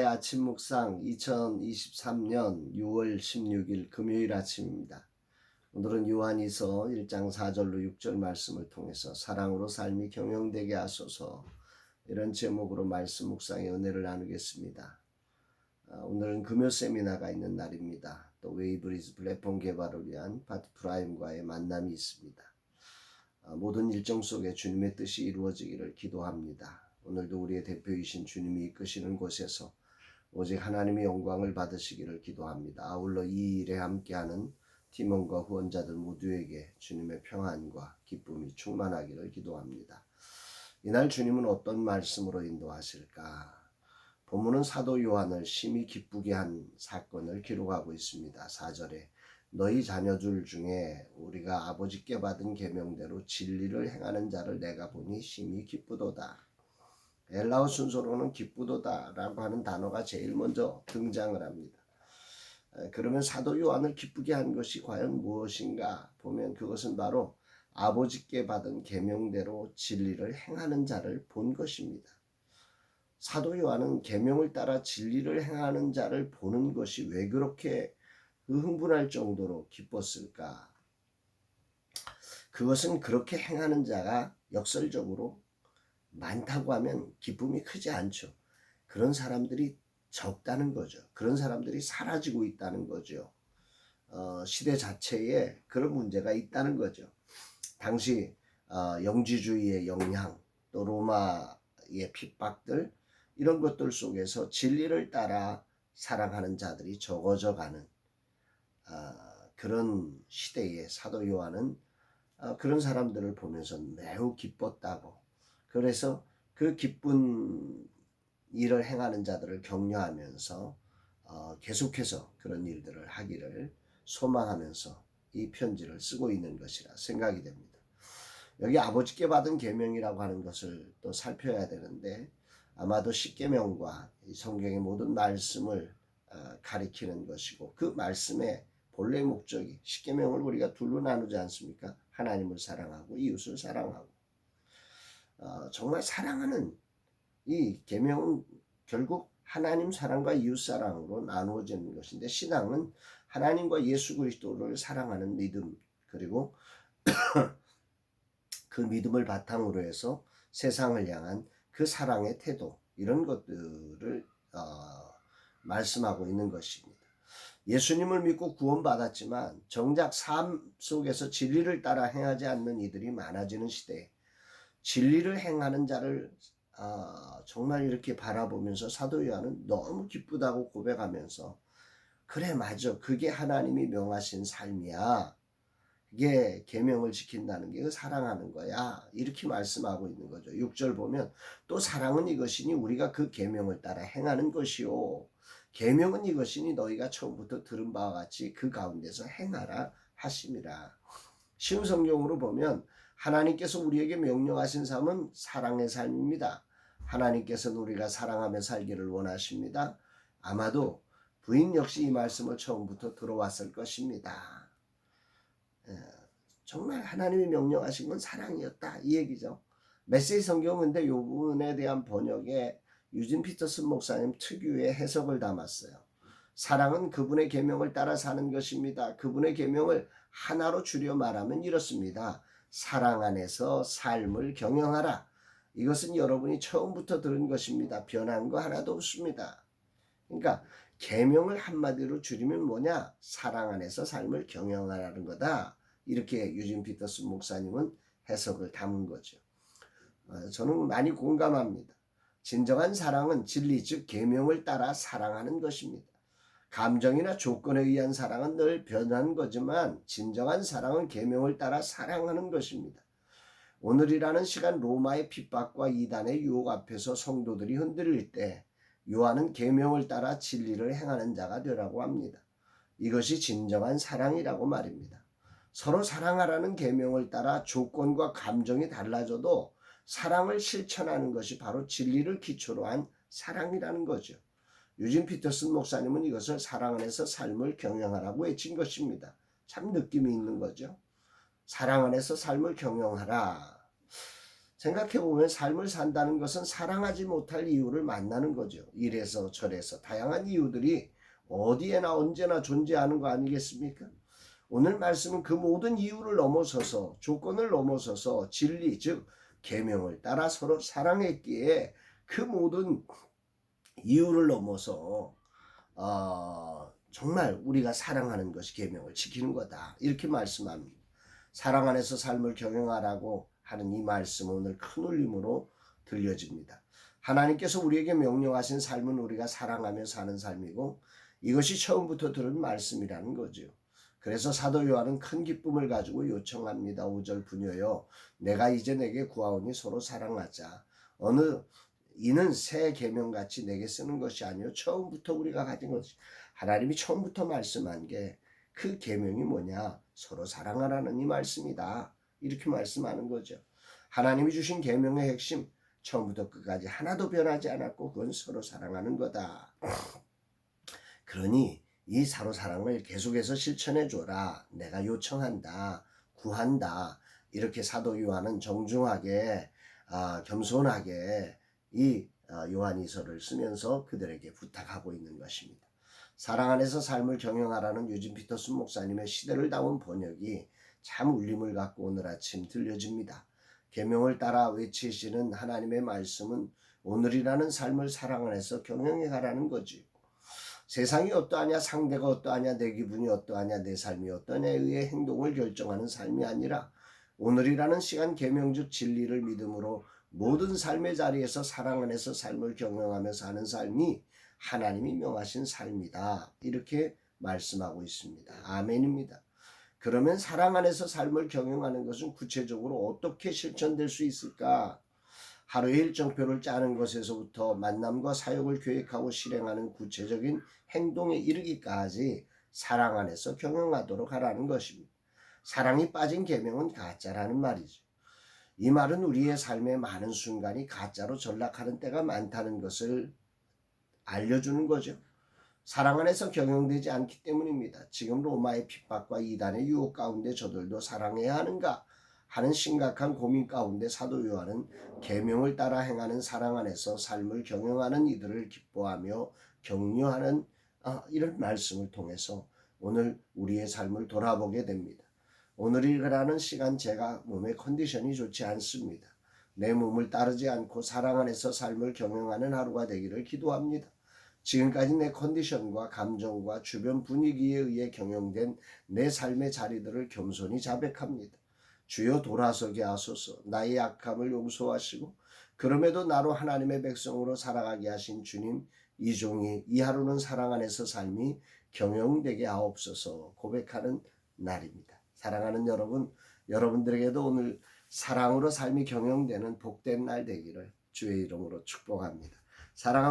아침 묵상 2023년 6월 16일 금요일 아침입니다. 오늘은 요한이서 1장 4절로 6절 말씀을 통해서 사랑으로 삶이 경영되게 하소서, 이런 제목으로 말씀 묵상의 은혜를 나누겠습니다. 오늘은 금요 세미나가 있는 날입니다. 또 웨이브리즈 플랫폼 개발을 위한 파트 프라임과의 만남이 있습니다. 모든 일정 속에 주님의 뜻이 이루어지기를 기도합니다. 오늘도 우리의 대표이신 주님이 이끄시는 곳에서 오직 하나님의 영광을 받으시기를 기도합니다. 아울러 이 일에 함께하는 팀원과 후원자들 모두에게 주님의 평안과 기쁨이 충만하기를 기도합니다. 이날 주님은 어떤 말씀으로 인도하실까? 본문은 사도 요한을 심히 기쁘게 한 사건을 기록하고 있습니다. 4절에 너희 자녀들 중에 우리가 아버지께 받은 계명대로 진리를 행하는 자를 내가 보니 심히 기쁘도다. 엘라어 순서로는 기쁘도다 라고 하는 단어가 제일 먼저 등장을 합니다. 그러면 사도 요한을 기쁘게 한 것이 과연 무엇인가 보면 그것은 바로 아버지께 받은 계명대로 진리를 행하는 자를 본 것입니다. 사도 요한은 계명을 따라 진리를 행하는 자를 보는 것이 왜 그렇게 흥분할 정도로 기뻤을까? 그것은 그렇게 행하는 자가 역설적으로 많다고 하면 기쁨이 크지 않죠. 그런 사람들이 적다는 거죠. 그런 사람들이 사라지고 있다는 거죠. 시대 자체에 그런 문제가 있다는 거죠. 당시 영지주의의 영향, 또 로마의 핍박들, 이런 것들 속에서 진리를 따라 살아가는 자들이 적어져가는 그런 시대에 사도 요한은 그런 사람들을 보면서 매우 기뻤다고, 그래서 그 기쁜 일을 행하는 자들을 격려하면서 계속해서 그런 일들을 하기를 소망하면서 이 편지를 쓰고 있는 것이라 생각이 됩니다. 여기 아버지께 받은 계명이라고 하는 것을 또 살펴야 되는데, 아마도 십계명과 성경의 모든 말씀을 가리키는 것이고, 그 말씀의 본래 목적이, 십계명을 우리가 둘로 나누지 않습니까? 하나님을 사랑하고 이웃을 사랑하고. 정말 사랑하는 이 계명은 결국 하나님 사랑과 이웃 사랑으로 나누어지는 것인데, 신앙은 하나님과 예수 그리스도를 사랑하는 믿음, 그리고 그 믿음을 바탕으로 해서 세상을 향한 그 사랑의 태도, 이런 것들을 말씀하고 있는 것입니다. 예수님을 믿고 구원받았지만 정작 삶 속에서 진리를 따라 행하지 않는 이들이 많아지는 시대에 진리를 행하는 자를 정말 이렇게 바라보면서 사도 요한은 너무 기쁘다고 고백하면서, 그래 맞아, 그게 하나님이 명하신 삶이야, 그게 계명을 지킨다는 게 사랑하는 거야, 이렇게 말씀하고 있는 거죠. 6절 보면 또 사랑은 이것이니 우리가 그 계명을 따라 행하는 것이요, 계명은 이것이니 너희가 처음부터 들은 바와 같이 그 가운데서 행하라 하심이라. 쉬운 성경으로 보면 하나님께서 우리에게 명령하신 삶은 사랑의 삶입니다. 하나님께서는 우리가 사랑하며 살기를 원하십니다. 아마도 부인 역시 이 말씀을 처음부터 들어왔을 것입니다. 정말 하나님이 명령하신 건 사랑이었다, 이 얘기죠. 메시지 성경은 근데 이 부분에 대한 번역에 유진 피터슨 목사님 특유의 해석을 담았어요. 사랑은 그분의 계명을 따라 사는 것입니다. 그분의 계명을 하나로 줄여 말하면 이렇습니다. 사랑 안에서 삶을 경영하라. 이것은 여러분이 처음부터 들은 것입니다. 변한 거 하나도 없습니다. 그러니까 계명을 한마디로 줄이면 뭐냐? 사랑 안에서 삶을 경영하라는 거다. 이렇게 유진 피터슨 목사님은 해석을 담은 거죠. 저는 많이 공감합니다. 진정한 사랑은 진리, 즉 계명을 따라 사랑하는 것입니다. 감정이나 조건에 의한 사랑은 늘 변한 거지만 진정한 사랑은 계명을 따라 사랑하는 것입니다. 오늘이라는 시간 로마의 핍박과 이단의 유혹 앞에서 성도들이 흔들릴 때 요한은 계명을 따라 진리를 행하는 자가 되라고 합니다. 이것이 진정한 사랑이라고 말입니다. 서로 사랑하라는 계명을 따라 조건과 감정이 달라져도 사랑을 실천하는 것이 바로 진리를 기초로 한 사랑이라는 거죠. 유진 피터슨 목사님은 이것을 사랑 안에서 삶을 경영하라고 외친 것입니다. 참 느낌이 있는 거죠. 사랑 안에서 삶을 경영하라. 생각해보면 삶을 산다는 것은 사랑하지 못할 이유를 만나는 거죠. 이래서 저래서 다양한 이유들이 어디에나 언제나 존재하는 거 아니겠습니까? 오늘 말씀은 그 모든 이유를 넘어서서, 조건을 넘어서서 진리, 즉 계명을 따라 서로 사랑했기에 그 모든 이유를 넘어서 정말 우리가 사랑하는 것이 계명을 지키는 거다, 이렇게 말씀합니다. 사랑 안에서 삶을 경영하라고 하는 이 말씀, 오늘 큰 울림으로 들려집니다. 하나님께서 우리에게 명령하신 삶은 우리가 사랑하며 사는 삶이고, 이것이 처음부터 들은 말씀이라는 거죠. 그래서 사도 요한은 큰 기쁨을 가지고 요청합니다. 5절, 부녀여 내가 이제 내게 구하오니 서로 사랑하자. 이는 새 계명같이 내게 쓰는 것이 아니요 처음부터 우리가 가진 것이, 하나님이 처음부터 말씀한 게 그 계명이 뭐냐, 서로 사랑하라는 이 말씀이다, 이렇게 말씀하는 거죠. 하나님이 주신 계명의 핵심, 처음부터 끝까지 하나도 변하지 않았고 그건 서로 사랑하는 거다. 그러니 이 서로 사랑을 계속해서 실천해 줘라, 내가 요청한다, 구한다, 이렇게 사도 요한은 정중하게 겸손하게 이 요한이서를 쓰면서 그들에게 부탁하고 있는 것입니다. 사랑 안에서 삶을 경영하라는 유진 피터슨 목사님의 시대를 담은 번역이 참 울림을 갖고 오늘 아침 들려집니다. 계명을 따라 외치시는 하나님의 말씀은 오늘이라는 삶을 사랑 안에서 경영해 가라는 거지. 세상이 어떠하냐, 상대가 어떠하냐, 내 기분이 어떠하냐, 내 삶이 어떠냐에 의해 행동을 결정하는 삶이 아니라 오늘이라는 시간 계명적 진리를 믿음으로 모든 삶의 자리에서 사랑 안에서 삶을 경영하며 사는 삶이 하나님이 명하신 삶이다, 이렇게 말씀하고 있습니다. 아멘입니다. 그러면 사랑 안에서 삶을 경영하는 것은 구체적으로 어떻게 실천될 수 있을까? 하루의 일정표를 짜는 것에서부터 만남과 사역을 계획하고 실행하는 구체적인 행동에 이르기까지 사랑 안에서 경영하도록 하라는 것입니다. 사랑이 빠진 계명은 가짜라는 말이죠. 이 말은 우리의 삶의 많은 순간이 가짜로 전락하는 때가 많다는 것을 알려주는 거죠. 사랑 안에서 경영되지 않기 때문입니다. 지금 로마의 핍박과 이단의 유혹 가운데 저들도 사랑해야 하는가 하는 심각한 고민 가운데 사도 요한은 계명을 따라 행하는 사랑 안에서 삶을 경영하는 이들을 기뻐하며 격려하는 이런 말씀을 통해서 오늘 우리의 삶을 돌아보게 됩니다. 오늘이라는 시간 제가 몸의 컨디션이 좋지 않습니다. 내 몸을 따르지 않고 사랑 안에서 삶을 경영하는 하루가 되기를 기도합니다. 지금까지 내 컨디션과 감정과 주변 분위기에 의해 경영된 내 삶의 자리들을 겸손히 자백합니다. 주여 돌아서게 하소서. 나의 약함을 용서하시고 그럼에도 나로 하나님의 백성으로 살아가게 하신 주님, 이 종이 이 하루는 사랑 안에서 삶이 경영되게 하옵소서 고백하는 날입니다. 사랑하는 여러분, 여러분들에게도 오늘 사랑으로 삶이 경영되는 복된 날 되기를 주의 이름으로 축복합니다. 사랑합니다.